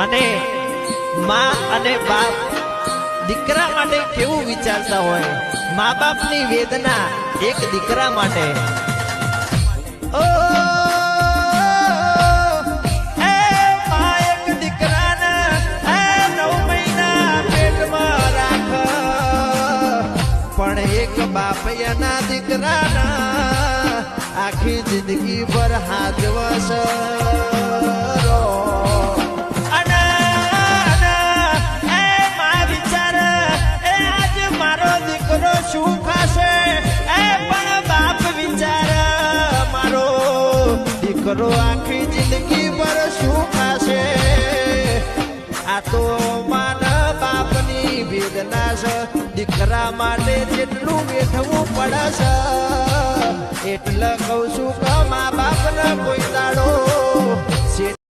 અને માં અને બાપ દીકરા માટે કેવું વિચારતા હોય, મા બાપની વેદના એક દીકરા માટે. ઓ એક દીકરાને 9 મહિના પેટમાં રાખ, પણ એક બાપ એના દીકરાના આખી જિંદગી ભર હાથ વસ. શું ખાશે એ પણ બાપ વિચાર, મારો દીકરો આખી જિંદગી પર શું ખાશે. આ તો માન બાપની વેદના છે, દીકરા માટે જેટલું વેઠવું પડે છે. એટલે કહું છું કે મા બાપને કોઈ દાડો